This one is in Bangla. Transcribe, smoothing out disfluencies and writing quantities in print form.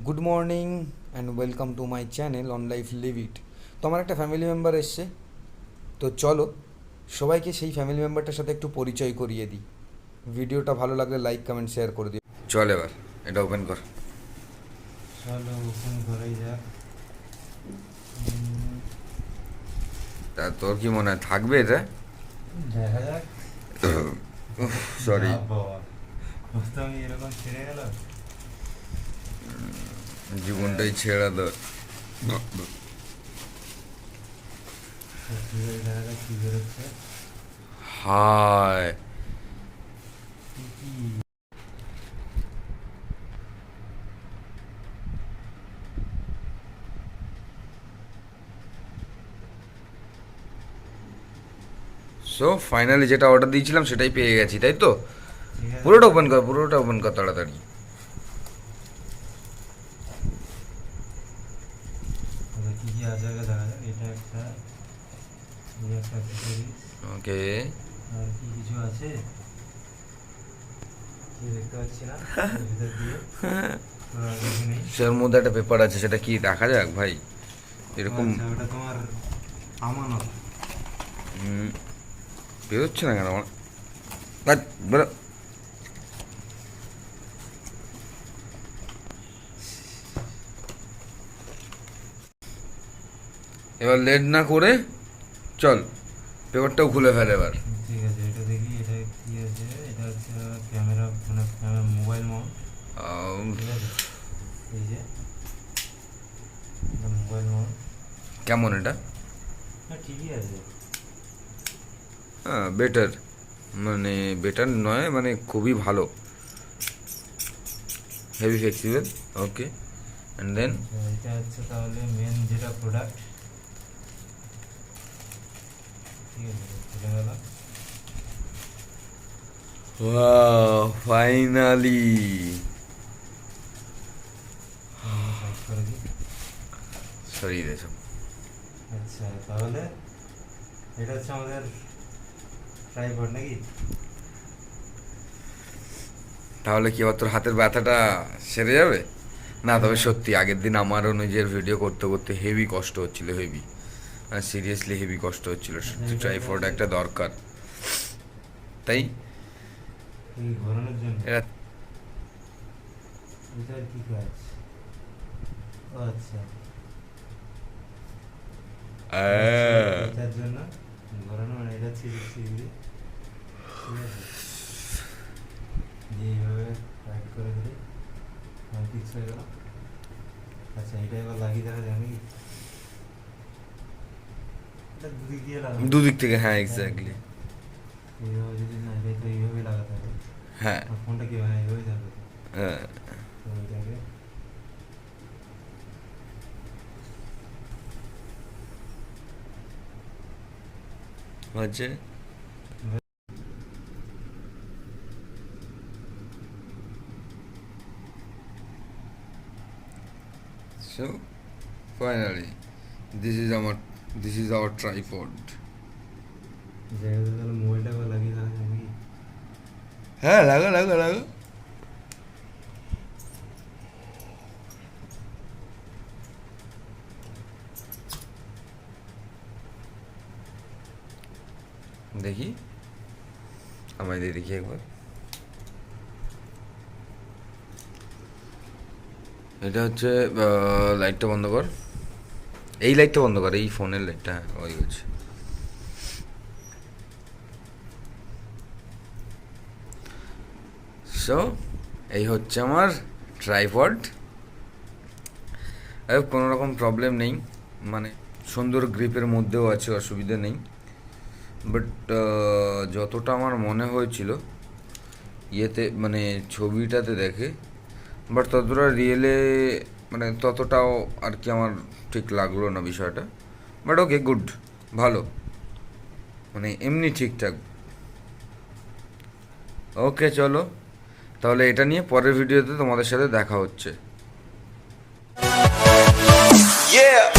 Good morning and welcome to my channel on life live it. তো আমার একটা ফ্যামিলি মেম্বার এসছে, তো চলো সবাইকে সেই ফ্যামিলি মেম্বারটার সাথে একটু পরিচয় করিয়ে দিই। ভিডিওটা ভালো লাগলে লাইক কমেন্ট শেয়ার করে দিও। চল এবার এটা ওপেন কর। চলো ওপেন করাই যাক। তা তোর কি মনে হয় থাকবে এটা? দেখা যাক। সরি, বাবা আমি এরকম ছেড়ে গেল। জীবনটাই ছেড়া তোর। দেখা যাক কি বেরোচ্ছে। হায়, কি সো ফাইনালি যেটা অর্ডার দিয়েছিলাম সেটাই পেয়ে গেছি, তাই তো? ঠিক আছে? পুরোটা ওপেন কর, পুরোটা ওপেন কর তাড়াতাড়ি। তবে কি কি আছে আগে দেখা যাক। এটা একটা, এই একটা accessories। ওকে, আর কি কিছু আছে কি দেখতে পাচ্ছি না এর ভিতর দিয়ে। তো আর কিছু নেই। সেটার মধ্যে একটা পেপার আছে, সেটা কি দেখা যাক ভাই। এরকম আচ্ছা, ওটা তোমার আমানত। বেরোচ্ছে না কেন আমার? ধ্যাৎ, বেরো। এবার লেট না করে চল পেপারটাও খুলে ফেলে এবার। ঠিক আছে, এটা দেখি এটা কি আছে। এটা হচ্ছে ক্যামেরা, মানে মোবাইল মাউন্ট। ঠিক আছে, এই যে এটা মোবাইল মাউন্ট। কেমন এটা? হ্যাঁ ঠিকই আছে। হ্যাঁ বেটার, মানে বেটার নয়, মানে খুবই ভালো, heavy flexible. Okay, and then আচ্ছা, এটা হচ্ছে তাহলে মেন যেটা প্রোডাক্ট। ঠিক আছে, চলে গেল। ফাইনালি। সাইড করে দিই। সরিয়ে দে সব। আচ্ছা তাহলে এটা হচ্ছে আমাদের ট্রাইপড নাকি? তাহলে কি আবার তোর হাতের ব্যথাটা সেরে যাবে? না তবে হ্যাঁ। সত্যি আগের দিন আমারও নিজের ভিডিও করতে করতে হেভি কষ্ট হচ্ছিল, হেভি, মানে সিরিয়াসলি হেভি কষ্ট হচ্ছিল। সত্যি ট্রাইপড একটা দরকার, তাই এই ঘোরানোর জন্য এটা। এটার কি কাজ? ও আচ্ছা, এটার জন্য ঘোরানো, মানে এটা ছিঁড়ে ছিঁড়ে ঠিক আছে, দিয়ে এইভাবে টাইট করে দিলে ফিক্স হয়ে গেল। আচ্ছা, এটা এবার লাগিয়ে দেখা যায় নাকি? এটা দুদিক দিয়ে লাগানো। দুদিক থেকে, হ্যাঁ এক্স্যাক্টলি। এইভাবে যদি না, এটা তো এইভাবেই লাগাতে হবে। হ্যাঁ আর ফোনটা কি মানে এইভাবেই থাকবে তো? হ্যাঁ, তো ওইটাকে হচ্ছে। So finally this is our tripod. জায়গাতে তাহলে মোবাইলটা এবার লাগিয়ে দেখা যায় নাকি? হ্যাঁ লাগো লাগো লাগো। দেখি, আমায় দিয়ে দেখি একবার। এটা হচ্ছে, লাইটটা বন্ধ কর, এই লাইটটা বন্ধ কর, এই ফোনের লাইটটা, হ্যাঁ ওই হচ্ছে। সো এই হচ্ছে আমার ট্রাইপড। কোনো রকম প্রবলেম নেই, মানে সুন্দর গ্রিপের মধ্যেও আছে, অসুবিধা নেই। বাট যতটা আমার মনে হয়েছিল ইয়েতে, মানে ছবিটাতে দেখে, বাট ততটা রিয়েলে, মানে ততটাও আর কি আমার ঠিক লাগলো না বিষয়টা। বাট ওকে, গুড, ভালো, মানে এমনি ঠিকঠাক। ওকে চলো, তাহলে এটা নিয়ে পরের ভিডিওতে তোমাদের সাথে দেখা হচ্ছে। Yeah.